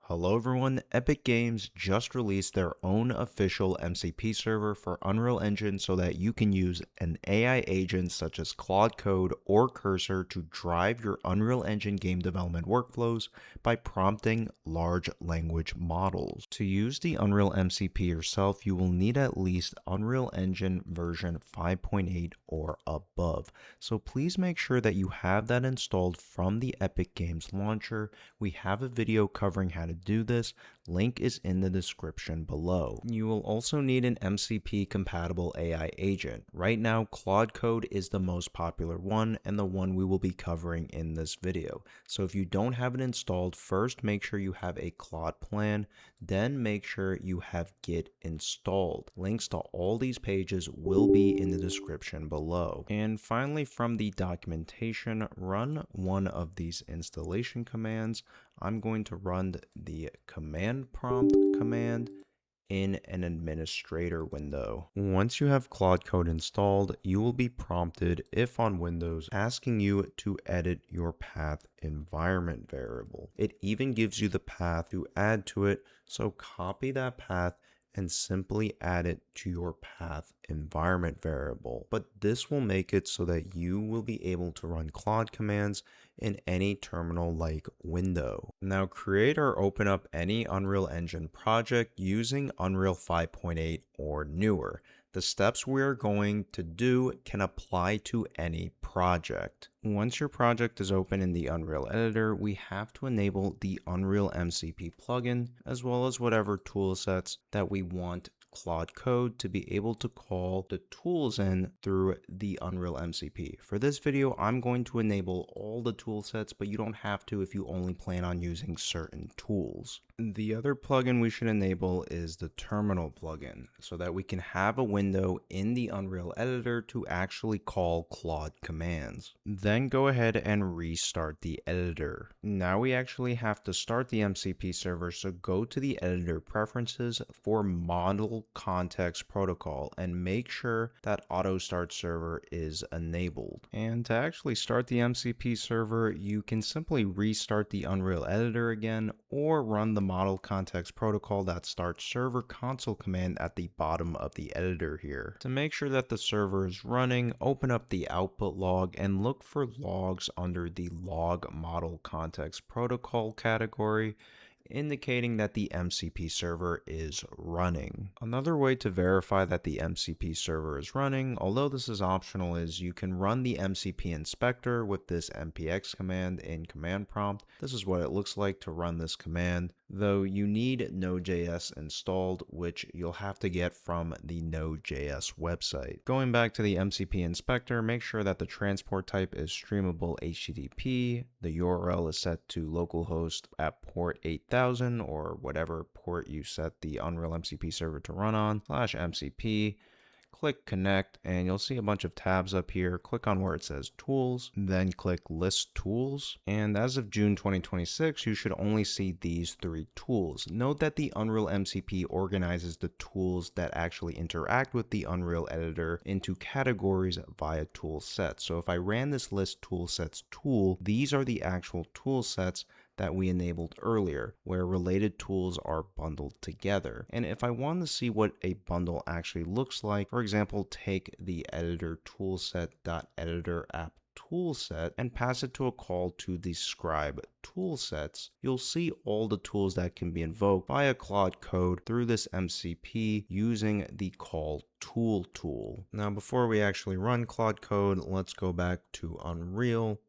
Hello everyone, Epic Games just released their own official MCP server for Unreal Engine so that you can use an AI agent such as Claude Code or Cursor to drive your Unreal Engine game development workflows by prompting large language models. To use the Unreal MCP yourself, you will need at least Unreal Engine version 5.8 or above. So please make sure that you have that installed from the Epic Games launcher. We have a video covering how to do this. Link is in the description below. You will also need an MCP compatible AI agent. Right now, ClaudeCode is the most popular one and the one we will be covering in this video. So if you don't have it installed, first make sure you have a Claude plan, then make sure you have Git installed. Links to all these pages will be in the description below. And finally, from the documentation, run one of these installation commands. I'm going to run the command prompt command in an administrator window. Once you have Claude Code installed, you will be prompted, if on Windows, asking you to edit your path environment variable. It even gives you the path to add to it, so copy that path and simply add it to your path environment variable. But this will make it so that you will be able to run Claude commands in any terminal-like window. Now create or open up any Unreal Engine project using Unreal 5.8 or newer. The steps we are going to do can apply to any project. Once your project is open in the Unreal Editor, we have to enable the Unreal MCP plugin, as well as whatever toolsets that we want Claude Code to be able to call the tools in through the Unreal MCP. For this video, I'm going to enable all the toolsets, but you don't have to if you only plan on using certain tools. The other plugin we should enable is the terminal plugin, so that we can have a window in the Unreal Editor to actually call Claude commands. Then go ahead and restart the editor. Now we actually have to start the MCP server, so go to the editor preferences for ModelContextProtocol and make sure that AutoStartServer is enabled. And to actually start the MCP server, you can simply restart the Unreal Editor again or run the ModelContextProtocol.StartServer console command at the bottom of the editor here. To make sure that the server is running, open up the output log and look for logs under the log model context protocol category, indicating that the MCP server is running. Another way to verify that the MCP server is running, although this is optional, is you can run the MCP Inspector with this npx command in command prompt. This is what it looks like to run this command, though you need Node.js installed, which you'll have to get from the Node.js website. Going back to the MCP Inspector, make sure that the transport type is streamable HTTP. The URL is set to localhost at port 8000 or whatever port you set the Unreal MCP server to run on, /MCP. Click connect and you'll see a bunch of tabs up here. Click on where it says tools, then click list tools. And as of June 2026, you should only see these 3 tools. Note that the Unreal MCP organizes the tools that actually interact with the Unreal Editor into categories via tool sets. So if I ran this list toolsets tool, these are the actual tool sets that we enabled earlier, where related tools are bundled together. And if I want to see what a bundle actually looks like, for example, take the editor toolset.editorapp toolset and pass it to a call to describe toolsets, you'll see all the tools that can be invoked via Claude Code through this MCP using the call tool. Now, before we actually run Claude Code, let's go back to Unreal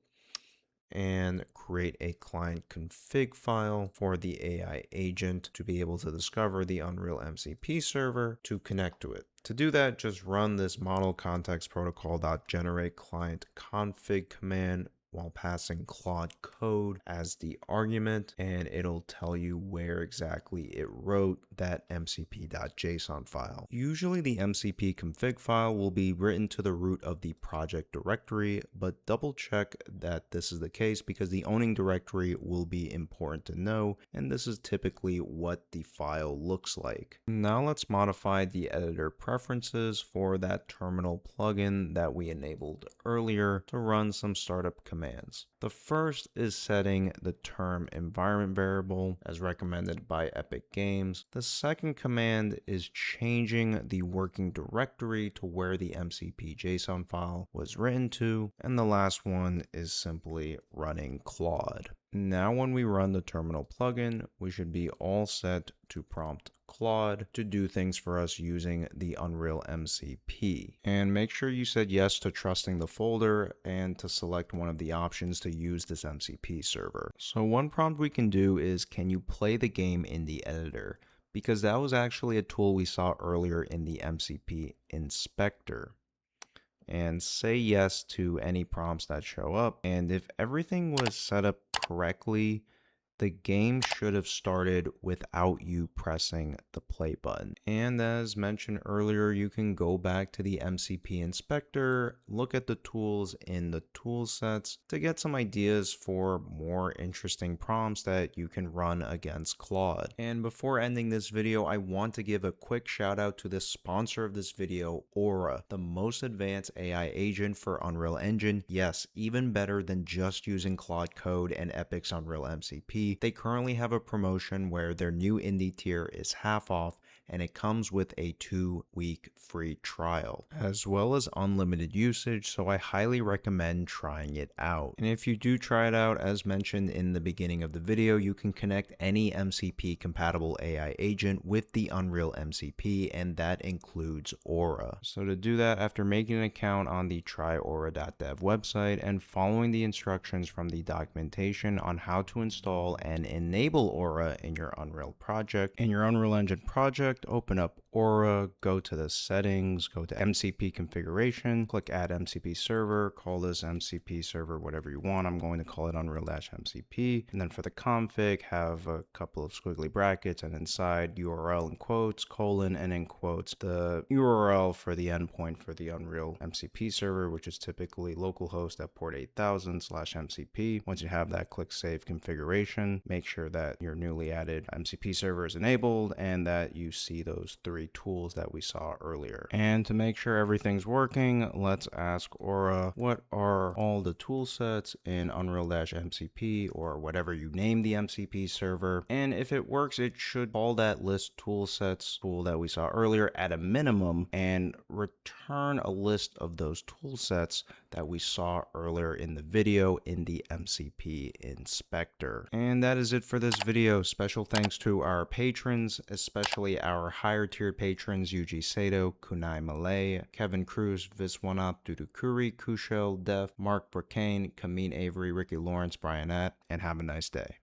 and create a client config file for the AI agent to be able to discover the Unreal MCP server to connect to it. To do that, just run this ModelContextProtocol.generateClientConfig command while passing Claude Code as the argument, and it'll tell you where exactly it wrote that mcp.json file. Usually the MCP config file will be written to the root of the project directory, but double check that this is the case because the owning directory will be important to know, and this is typically what the file looks like. Now let's modify the editor preferences for that terminal plugin that we enabled earlier to run some startup commands commands. The first is setting the term environment variable as recommended by Epic Games. The second command is changing the working directory to where the MCP JSON file was written to. And the last one is simply running Claude. Now when we run the terminal plugin, we should be all set to prompt Claude to do things for us using the Unreal MCP. And make sure you said yes to trusting the folder and to select one of the options to use this MCP server. So one prompt we can do is, can you play the game in the editor? Because that was actually a tool we saw earlier in the MCP Inspector. And say yes to any prompts that show up. And if everything was set up correctly, the game should have started without you pressing the play button. And as mentioned earlier, you can go back to the MCP Inspector, look at the tools in the tool sets to get some ideas for more interesting prompts that you can run against Claude. And before ending this video, I want to give a quick shout out to the sponsor of this video, Aura, the most advanced AI agent for Unreal Engine. Yes, even better than just using Claude Code and Epic's Unreal MCP. They currently have a promotion where their new indie tier is half off, and it comes with a 2-week free trial, as well as unlimited usage, so I highly recommend trying it out. And if you do try it out, as mentioned in the beginning of the video, you can connect any MCP compatible AI agent with the Unreal MCP, and that includes Aura. So to do that, after making an account on the tryaura.dev website and following the instructions from the documentation on how to install and enable Aura in your Unreal project, in your Unreal Engine project, open up Aura, go to the settings, go to MCP configuration, click add MCP server, call this MCP server whatever you want. I'm going to call it Unreal-MCP. And then for the config, have a couple of squiggly brackets, and inside URL in quotes, colon, and in quotes, the URL for the endpoint for the Unreal MCP server, which is typically localhost at port 8000/MCP. Once you have that, click save configuration. Make sure that your newly added MCP server is enabled and that you see those 3 tools that we saw earlier. And to make sure everything's working, let's ask Aura, what are all the tool sets in Unreal-MCP or whatever you name the MCP server? And if it works, it should call that list tool sets tool that we saw earlier at a minimum and return a list of those tool sets that we saw earlier in the video in the MCP Inspector. And that is it for this video. Special thanks to our patrons, especially our higher tier patrons, Yuji Sato, Kunai Malay, Kevin Cruz, Viswanath Dudukuri, Kushel, Def, Mark Burkane, Kameen Avery, Ricky Lawrence, Brian Att, and have a nice day.